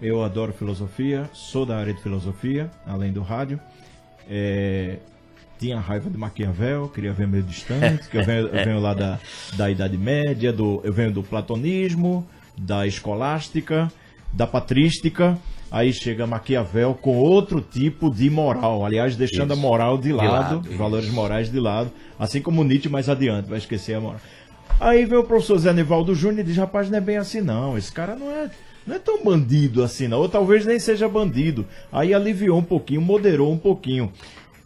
Eu adoro filosofia, sou da área de filosofia, além do rádio. Tinha raiva de Maquiavel, queria ver meio distante, que eu venho lá da Idade Média, eu venho do platonismo, da escolástica, da patrística. Aí chega Maquiavel com outro tipo de moral, aliás, deixando a moral de lado, os valores morais de lado, assim como Nietzsche mais adiante, vai esquecer a moral. Aí vem o professor Zé Nivaldo Júnior e diz, rapaz, não é bem assim não, esse cara não é tão bandido assim não, ou talvez nem seja bandido. Aí aliviou um pouquinho, moderou um pouquinho.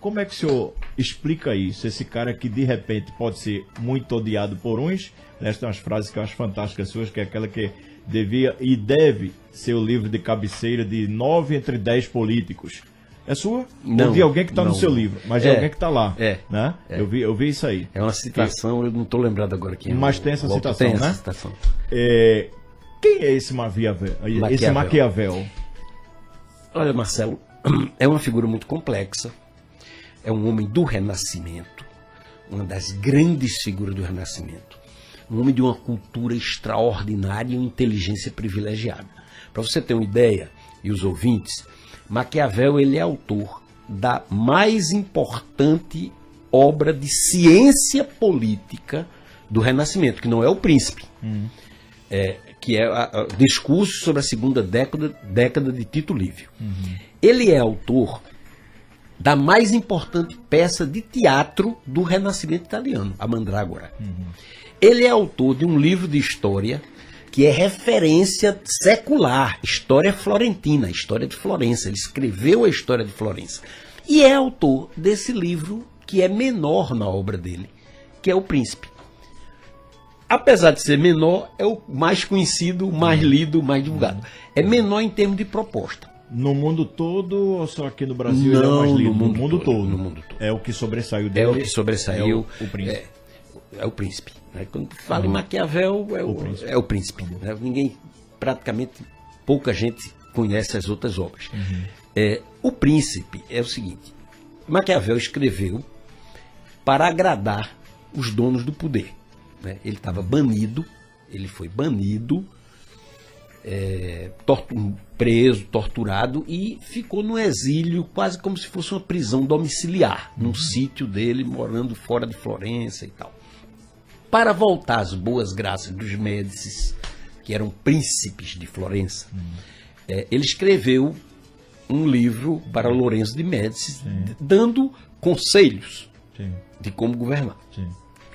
Como é que o senhor explica isso? Esse cara que de repente pode ser muito odiado por uns, tem umas frases que eu acho fantásticas suas, que é aquela que devia e deve ser o livro de cabeceira de 9 entre 10 políticos. É sua? Não. Ou de alguém que está no seu livro, mas é alguém que está lá. Né? Eu vi isso aí. É uma citação, eu não estou lembrado agora quem é. Mas tem essa citação, né? Citação. Quem é esse Maquiavel? Esse Maquiavel? Olha, Marcelo, é uma figura muito complexa. É um homem do Renascimento, uma das grandes figuras do Renascimento. Um homem de uma cultura extraordinária e uma inteligência privilegiada. Para você ter uma ideia, e os ouvintes, Maquiavel ele é autor da mais importante obra de ciência política do Renascimento, que não é O Príncipe, que é o discurso sobre a segunda década de Tito Livio. Ele é autor da mais importante peça de teatro do Renascimento italiano, a Mandrágora. Ele é autor de um livro de história que é referência secular, história florentina, história de Florença. Ele escreveu a história de Florença. E é autor desse livro que é menor na obra dele, que é O Príncipe. Apesar de ser menor, é o mais conhecido, mais lido, mais divulgado. É menor em termos de proposta. No mundo todo ou só aqui no Brasil? Não, ele é o mais lido? no mundo todo. No mundo todo. É o que sobressaiu dele. É o que sobressaiu. O Príncipe. É o Príncipe. Quando fala em Maquiavel, é o Príncipe. Ninguém, praticamente, pouca gente conhece as outras obras. O Príncipe é o seguinte: Maquiavel escreveu para agradar os donos do poder. Ele estava banido, ele foi banido, preso, torturado e ficou no exílio quase como se fosse uma prisão domiciliar, num sítio dele, morando fora de Florença e tal. Para voltar às boas graças dos Médicis, que eram príncipes de Florença, ele escreveu um livro para Lorenzo de Médicis, dando conselhos de como governar.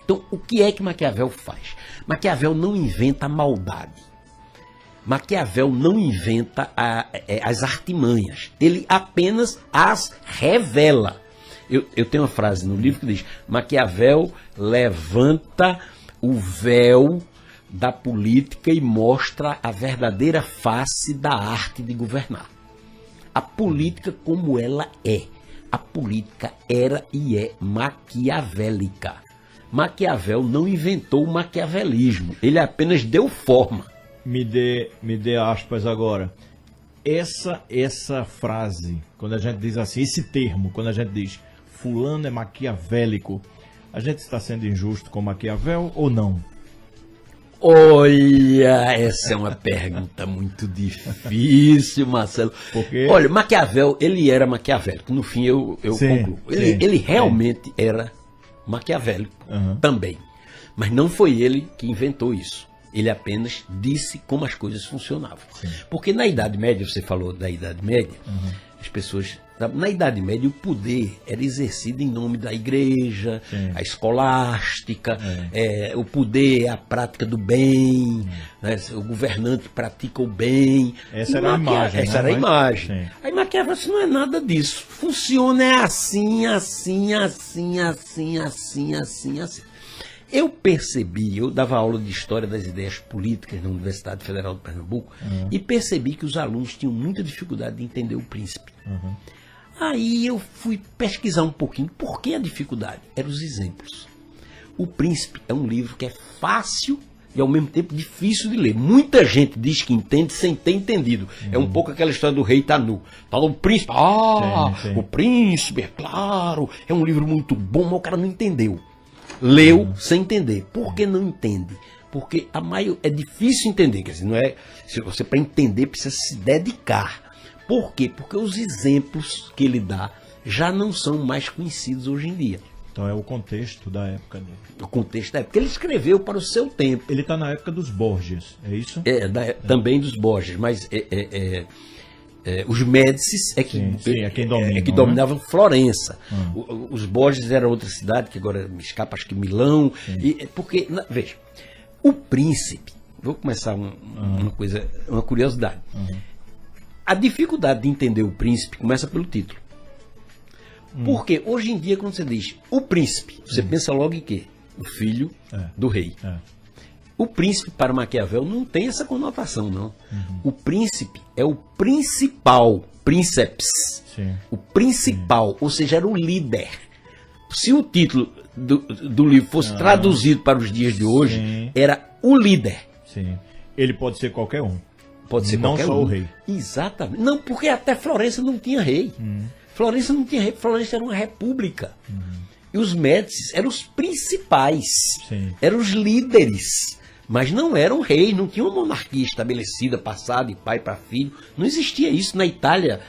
Então, o que é que Maquiavel faz? Maquiavel não inventa a maldade. Maquiavel não inventa as artimanhas. Ele apenas as revela. Eu tenho uma frase no livro que diz: Maquiavel levanta o véu da política e mostra a verdadeira face da arte de governar. A política como ela é. A política era e é maquiavélica. Maquiavel não inventou o maquiavelismo. Ele apenas deu forma. Me dê aspas agora. Essa frase, quando a gente diz assim, esse termo, quando a gente diz fulano é maquiavélico, a gente está sendo injusto com Maquiavel ou não? Olha, essa é uma pergunta muito difícil, Marcelo. Por quê? Olha, Maquiavel, ele era maquiavélico. No fim, eu concluo. Ele realmente era maquiavélico também. Mas não foi ele que inventou isso. Ele apenas disse como as coisas funcionavam. Porque na Idade Média, você falou da Idade Média, as pessoas... Na Idade Média, o poder era exercido em nome da igreja, a escolástica, o poder é a prática do bem, né? O governante pratica o bem. Essa era a imagem. Essa era a imagem. Aí Maquiavel disse, não é nada disso. Funciona assim, assim, assim, assim, assim, assim, assim. Eu percebi, eu dava aula de História das Ideias Políticas na Universidade Federal de Pernambuco, e percebi que os alunos tinham muita dificuldade de entender o Príncipe. Aí eu fui pesquisar um pouquinho. Por que a dificuldade? Eram os exemplos. O Príncipe é um livro que é fácil e ao mesmo tempo difícil de ler. Muita gente diz que entende sem ter entendido. É um pouco aquela história do rei Tanu. Fala o Príncipe, o Príncipe, é claro, é um livro muito bom, mas o cara não entendeu. Leu sem entender. Por que não entende? porque é difícil entender, quer dizer, não é, se você para entender precisa se dedicar. Por quê? Porque os exemplos que ele dá já não são mais conhecidos hoje em dia. Então é o contexto da época dele. O contexto da época. Ele escreveu para o seu tempo. Ele está na época dos Borges, é isso? Também dos Borges, mas os Médicis é que dominavam Florença. Os Borges era outra cidade, que agora me escapa, acho que Milão. Porque, veja, o príncipe, vou começar uma curiosidade. A dificuldade de entender o príncipe começa pelo título. Porque hoje em dia, quando você diz o príncipe, você pensa logo em quê? O filho do rei. O príncipe, para Maquiavel, não tem essa conotação, não. O príncipe é o principal, princeps. O principal, ou seja, era o líder. Se o título do livro fosse traduzido para os dias de hoje, era o líder. Sim. Ele pode ser qualquer um. Pode ser qualquer um. Não só o rei. Exatamente. Não, porque até Florença não tinha rei. Florença não tinha rei, Florença era uma república. E os Médicis eram os principais, eram os líderes, mas não eram reis, não tinha uma monarquia estabelecida, passada de pai para filho. Não existia isso. Na Itália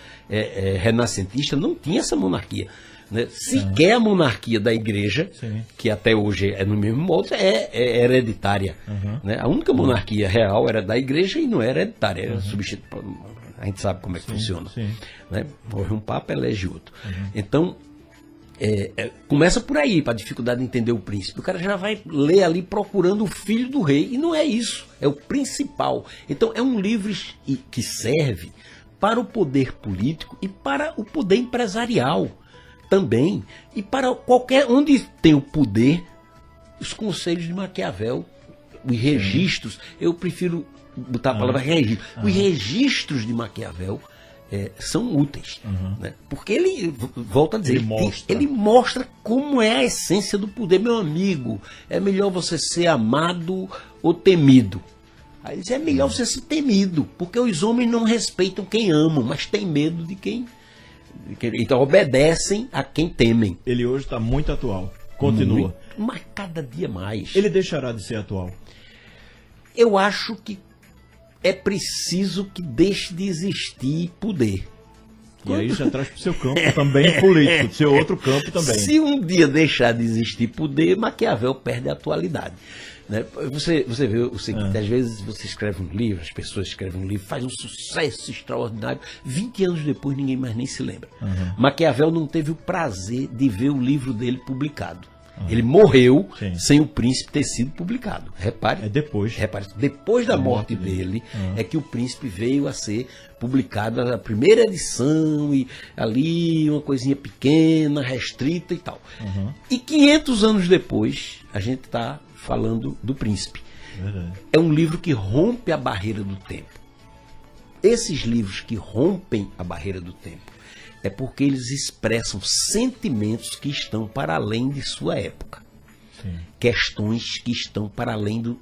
renascentista não tinha essa monarquia. Né? Sequer a monarquia da igreja, que até hoje é no mesmo modo, é hereditária. Né? A única monarquia real era da igreja e não era hereditária, era substituída. A gente sabe como é que funciona. Né? Morre um papa, elege outro. Então, começa por aí, para a dificuldade de entender o príncipe. O cara já vai ler ali procurando o filho do rei. E não é isso, é o principal. Então, é um livro que serve para o poder político e para o poder empresarial também. E para onde tem o poder, os conselhos de Maquiavel, os registros. Eu prefiro botar a palavra registro. Os registros de Maquiavel são úteis. Né? Porque ele, volta a dizer, ele mostra como é a essência do poder. Meu amigo, é melhor você ser amado ou temido. Aí ele diz, é melhor você ser temido, porque os homens não respeitam quem amam, mas têm medo de quem... Então obedecem a quem temem. Ele hoje está muito atual. Continua. Mas cada dia mais. Ele deixará de ser atual? Eu acho que é preciso que deixe de existir poder. E aí já traz para o seu campo também político, do seu outro campo também. Se um dia deixar de existir poder, Maquiavel perde a atualidade. Né? Você vê o seguinte, às vezes você escreve um livro, as pessoas escrevem um livro, faz um sucesso extraordinário, 20 anos depois ninguém mais nem se lembra. Maquiavel não teve o prazer de ver o livro dele publicado. Ele morreu sem o Príncipe ter sido publicado. Repare. Depois da morte dele, é que o Príncipe veio a ser publicado a primeira edição, e ali uma coisinha pequena, restrita e tal. E 500 anos depois, a gente está falando do Príncipe. É um livro que rompe a barreira do tempo. Esses livros que rompem a barreira do tempo é porque eles expressam sentimentos que estão para além de sua época. Questões que estão para além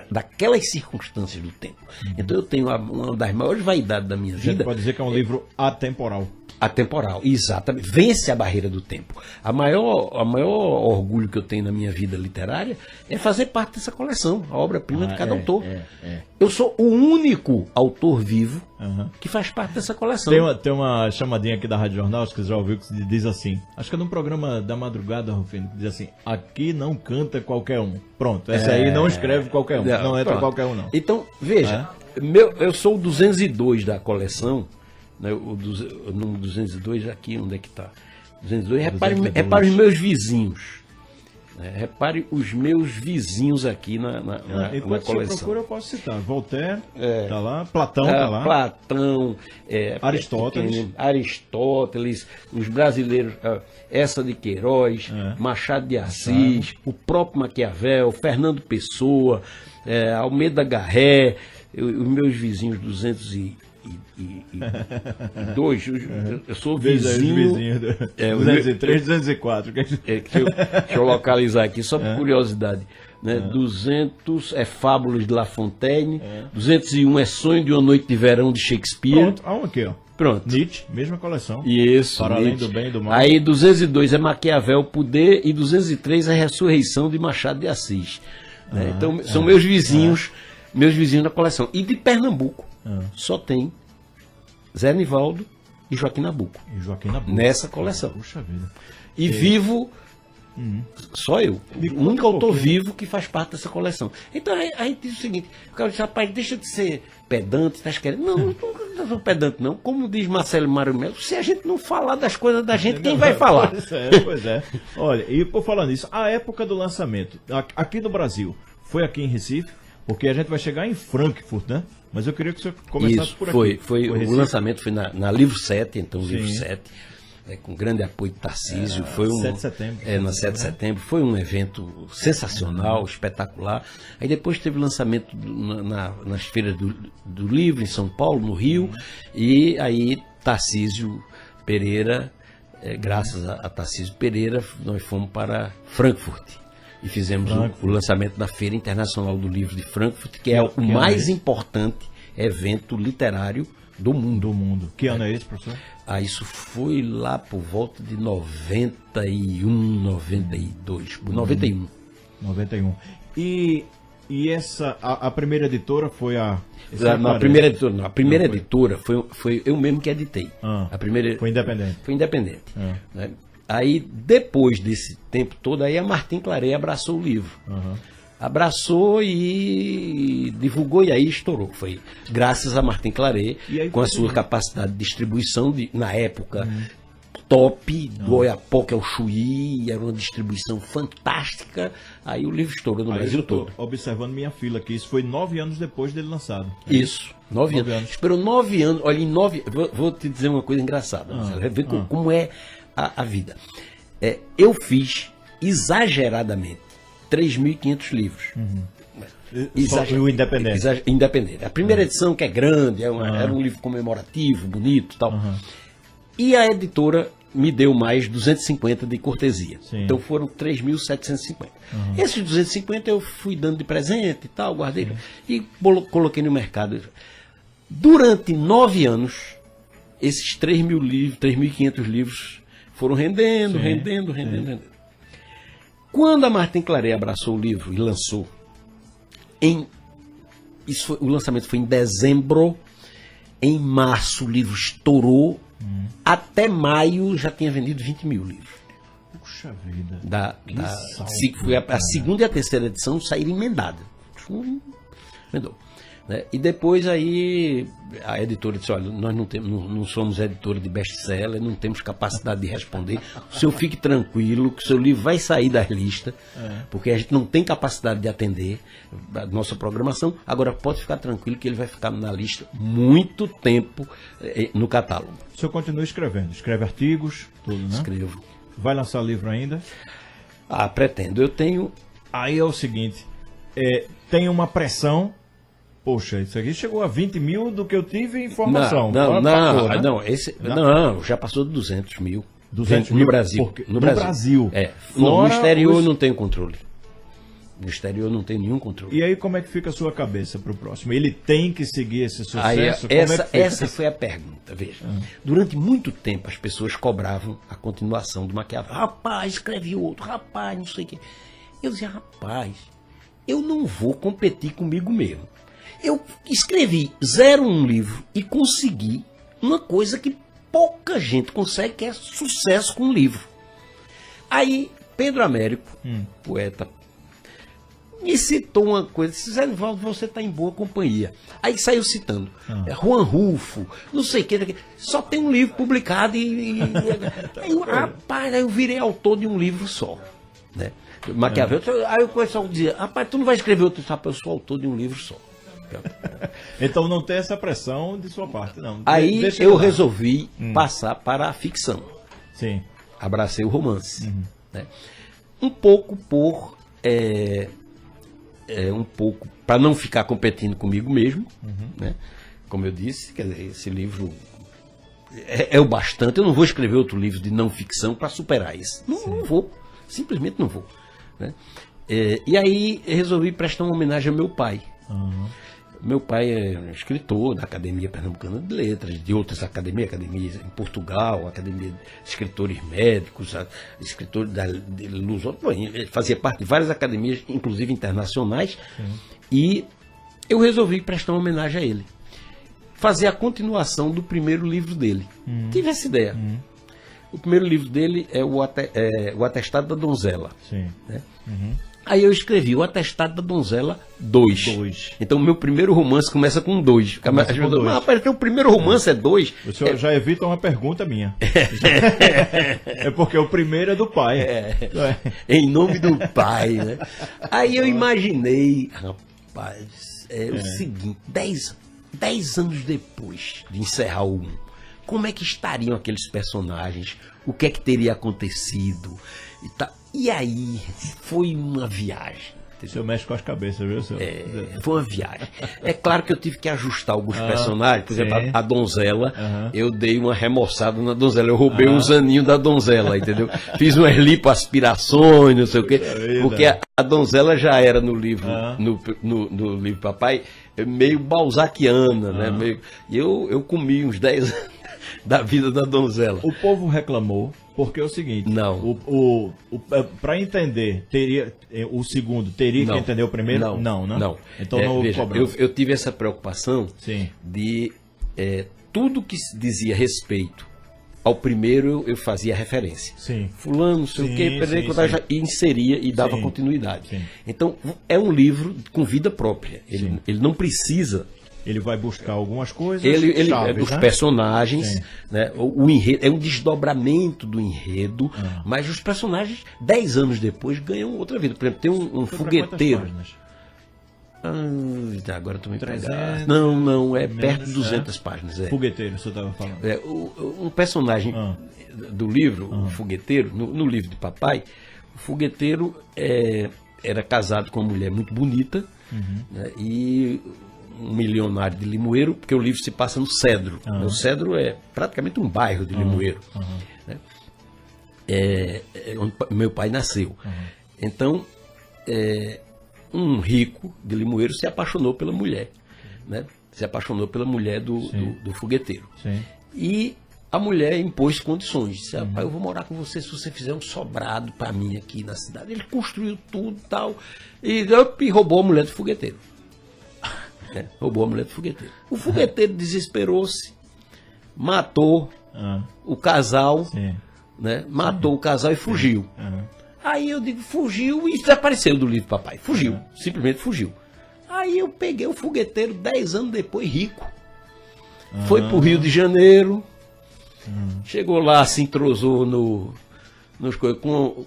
daquelas circunstâncias do tempo. Então eu tenho uma das maiores vaidades da minha vida. A gente pode dizer que é um livro atemporal. Atemporal, exatamente. Vence a barreira do tempo. A maior orgulho que eu tenho na minha vida literária é fazer parte dessa coleção, a obra-prima de cada autor. Eu sou o único autor vivo que faz parte dessa coleção. Tem uma chamadinha aqui da Rádio Jornal, acho que você já ouviu, que diz assim, acho que é num programa da madrugada, Rufino, que diz assim, aqui não canta qualquer um. Pronto, essa aí não escreve qualquer um, não entra qualquer um não. Então, veja, eu sou o 202 da coleção, né, o número 202 aqui, onde é que está? 202, repare os meus vizinhos. Repare os meus vizinhos aqui na coleção. Se procura, eu posso citar. Voltaire, tá lá. Platão, tá lá. Platão, Aristóteles, os brasileiros, essa de Queiroz, Machado de Assis, o próprio Maquiavel, Fernando Pessoa, Almeida Garré, os meus vizinhos 202, eu sou vizinho. 203, 204. Deixa eu localizar aqui, só por curiosidade. Né? 200 é Fábulas de La Fontaine, 201 é Sonho de uma Noite de Verão de Shakespeare. Pronto, aqui, ó. Pronto. Nietzsche, mesma coleção. Isso. Para além do bem e do mal. Aí 202 é Maquiavel, Poder, e 203 é Ressurreição de Machado de Assis. né? Então, são meus vizinhos na coleção. E de Pernambuco, só tem Zé Nivaldo e Joaquim Nabuco. Nessa coleção. Puxa vida. E vivo, só eu. O único autor vivo que faz parte dessa coleção. Então a gente diz o seguinte: o cara diz, rapaz, deixa de ser pedante, tá querendo? Não, não sou pedante, não. Como diz Marcelo Mário Melo, se a gente não falar das coisas da gente, quem vai falar? Pois é. Olha, e por falar nisso, a época do lançamento, aqui no Brasil, foi aqui em Recife? Porque a gente vai chegar em Frankfurt, né? Mas eu queria que você começasse por aqui. Foi o lançamento foi na Livro 7, então Livro 7, com grande apoio de Tarcísio. Foi 7 de setembro. Na 7 de setembro. Foi um evento sensacional, espetacular. Aí depois teve lançamento nas feiras do livro, em São Paulo, no Rio. E aí Tarcísio Pereira, graças a Tarcísio Pereira, nós fomos para Frankfurt. E fizemos o lançamento da Feira Internacional do Livro de Frankfurt, que é o mais importante evento literário do mundo. Que ano é esse, professor? Isso foi lá por volta de 91, 92. 91. 91. E essa, a primeira editora foi a... A primeira editora não. A primeira editora foi eu mesmo que editei. A primeira, foi independente. Foi independente. Né? Aí, depois desse tempo todo, aí a Martim Claret abraçou o livro. Abraçou e divulgou, e aí estourou. Foi graças a Martim Claret, com a sua capacidade de distribuição, na época, top, do Oiapoque ao Chuí, era uma distribuição fantástica. Aí o livro estourou no Brasil todo. Observando minha fila aqui, isso foi 9 anos depois dele lançado. Isso, 9 anos. Esperou 9 anos. Olha, em 9... Vou te dizer uma coisa engraçada. Você vai ver como é a vida. Eu fiz exageradamente 3.500 livros. O Independente. Independente. A primeira edição, que é grande, era um livro comemorativo, bonito e tal. E a editora me deu mais 250 de cortesia. Então foram 3.750. Esses 250 eu fui dando de presente e tal, guardei e coloquei no mercado. Durante 9 anos, esses 3.000 livros, 3.500 livros foram rendendo. Quando a Martim Claret abraçou o livro e lançou, o lançamento foi em dezembro, em março o livro estourou, até maio já tinha vendido 20 mil livros. Puxa vida. Foi a segunda e a terceira edição saíram emendadas. Emendou. Né? E depois aí a editora disse: olha, nós não somos editora de best-seller, não temos capacidade de responder. O senhor fique tranquilo que o seu livro vai sair das listas, porque a gente não tem capacidade de atender a nossa programação. Agora pode ficar tranquilo que ele vai ficar na lista muito tempo no catálogo. O senhor continua escrevendo? Escreve artigos, tudo, né? Escrevo. Vai lançar livro ainda? Pretendo. Eu tenho... Aí é o seguinte, tem uma pressão... Poxa, isso aqui chegou a 20 mil do que eu tive informação. Não, já passou de 200 mil. 200 no mil Brasil. No Brasil. No exterior não tenho controle. No exterior não tem nenhum controle. E aí como é que fica a sua cabeça para o próximo? Ele tem que seguir esse sucesso? Aí, essa foi a pergunta, veja. Durante muito tempo as pessoas cobravam a continuação do Maquiavel. Rapaz, escreve outro, rapaz, não sei o quê. Eu dizia, rapaz, eu não vou competir comigo mesmo. Eu escrevi 01 livro e consegui uma coisa que pouca gente consegue, que é sucesso com um livro. Aí, Pedro Américo, poeta, me citou uma coisa, disse: Zé Nivaldo, você está em boa companhia. Aí saiu citando Juan Rulfo, não sei o que, só tem um livro publicado rapaz, aí eu virei autor de um livro só, né? Maquiavel. Aí o pessoal dizia: rapaz, tu não vai escrever outro? Eu sou autor de um livro só. Então não tem essa pressão de sua parte, não. Aí eu resolvi passar para a ficção. Sim. Abracei o romance. Né? Um pouco para não ficar competindo comigo mesmo, né? Como eu disse, quer dizer, esse livro é o bastante. Eu não vou escrever outro livro de não ficção para superar isso. Não vou, simplesmente não vou. Né? E aí resolvi prestar uma homenagem ao meu pai. Meu pai é um escritor da Academia Pernambucana de Letras, de outras academias em Portugal, Academia de Escritores Médicos, escritor de Lusófona, ele fazia parte de várias academias, inclusive internacionais, e eu resolvi prestar uma homenagem a ele. Fazer a continuação do primeiro livro dele. Tive essa ideia. O primeiro livro dele é o Atestado da Donzela. Sim. Né? Aí eu escrevi o Atestado da Donzela 2. Então o meu primeiro romance começa com 2. Mas rapaz, o primeiro romance é 2. O senhor já evita uma pergunta minha. É porque o primeiro é do pai. Em nome do pai, né? Aí eu imaginei, rapaz, o seguinte, 10 anos depois de encerrar o 1, como é que estariam aqueles personagens? O que é que teria acontecido? E aí, foi uma viagem. O senhor mexe com as cabeças, viu, senhor? Foi uma viagem. É claro que eu tive que ajustar alguns personagens. Por exemplo, a donzela, eu dei uma remoçada na donzela. Eu roubei uns aninhos da donzela, entendeu? Fiz umas lipoaspirações, não sei o quê. Porque a donzela já era no livro, no livro Papai, meio balzaquiana, né? E eu comi uns 10 anos da vida da donzela. O povo reclamou, porque é o seguinte... Não. Para entender, o segundo teria que entender o primeiro? Não, né? Não. Então não houve problema. Eu tive essa preocupação de tudo que se dizia respeito ao primeiro eu fazia referência. Sim. Fulano, não sei o quê, e inseria e dava continuidade. Sim. Então, é um livro com vida própria. Ele não precisa... Ele vai buscar algumas coisas chaves, os personagens, né? O enredo, é um desdobramento do enredo, mas os personagens, 10 anos depois, ganham outra vida. Por exemplo, tem um fogueteiro. Agora estou me pegando. Não, é perto de 200 páginas. Fogueteiro, você estava falando. Um personagem do livro, o fogueteiro, no livro de papai, o fogueteiro era casado com uma mulher muito bonita, né? E um milionário de Limoeiro, porque o livro se passa no Cedro. O Cedro é praticamente um bairro de Limoeiro. Né? Onde meu pai nasceu. Então, um rico de Limoeiro se apaixonou pela mulher. Né? Se apaixonou pela mulher do fogueteiro. Sim. E a mulher impôs condições. Disse, rapaz, eu vou morar com você se você fizer um sobrado para mim aqui na cidade. Ele construiu tudo e tal. E roubou a mulher do fogueteiro. Roubou a mulher do fogueteiro. O fogueteiro desesperou-se, matou o casal, né? Matou o casal e fugiu. Aí eu digo, fugiu e desapareceu do livro Papai. Fugiu, simplesmente fugiu. Aí eu peguei o fogueteiro 10 anos depois, rico. Foi pro Rio de Janeiro, chegou lá, se entrosou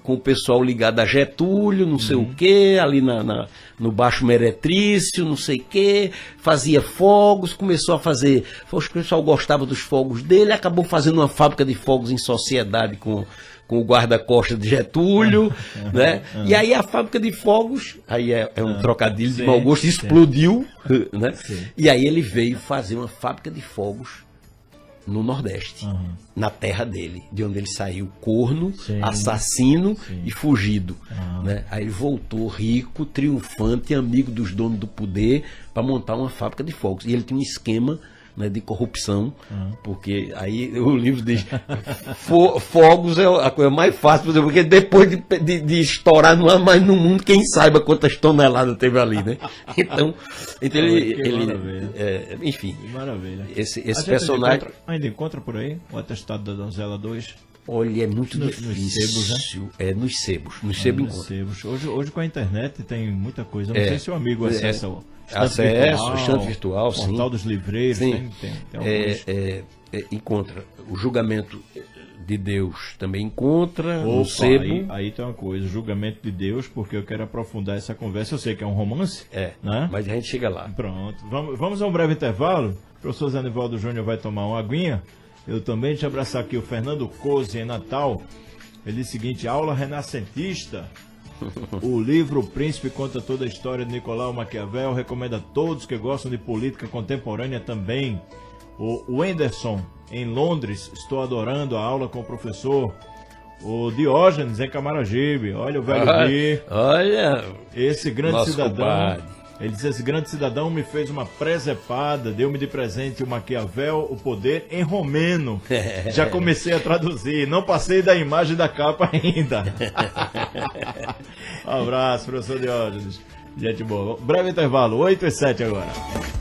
com o pessoal ligado a Getúlio, não sei o que, ali no Baixo Meretrício, não sei o que, fazia fogos, começou a fazer, o pessoal gostava dos fogos dele, acabou fazendo uma fábrica de fogos em sociedade com o guarda-costas de Getúlio, né? E aí a fábrica de fogos, aí é um trocadilho de mau gosto, explodiu, né? E aí ele veio fazer uma fábrica de fogos no Nordeste, na terra dele, de onde ele saiu corno, assassino e fugido. Né? Aí ele voltou rico, triunfante, amigo dos donos do poder, para montar uma fábrica de fogos. E ele tinha um esquema, né, de corrupção, porque aí o livro diz fogos é a coisa mais fácil, porque depois de estourar não há mais no mundo quem saiba quantas toneladas teve ali, né? Então ele enfim, que maravilha. Esse personagem ainda encontra por aí o Atestado da Donzela 2. Olha, é muito difícil. Nos sebos, nos sebos encontra. Hoje com a internet tem muita coisa. Não sei se o amigo acessa o estante virtual, sim. Portal dos Livreiros, sim. Tem encontra. O Julgamento de Deus também encontra. No sebo. Aí tem uma coisa, o Julgamento de Deus, porque eu quero aprofundar essa conversa. Eu sei que é um romance, né? Mas a gente chega lá. Pronto. Vamos a um breve intervalo. O professor Zé Nivaldo Júnior vai tomar uma aguinha. Eu também, deixa eu abraçar aqui o Fernando Coze em Natal. Ele diz o seguinte: aula renascentista. O livro O Príncipe conta toda a história de Nicolau Maquiavel. Recomendo a todos que gostam de política contemporânea também. O Wenderson, em Londres, estou adorando a aula com o professor. O Diógenes, em Camaragibe. Olha o velho Gui. Olha, esse grande cidadão. Compadre. Ele diz: esse grande cidadão me fez uma presepada, deu-me de presente o Maquiavel, o poder, em romeno. Já comecei a traduzir, não passei da imagem da capa ainda. Um abraço, professor Diógenes. Gente boa. Breve intervalo, 8h07 agora.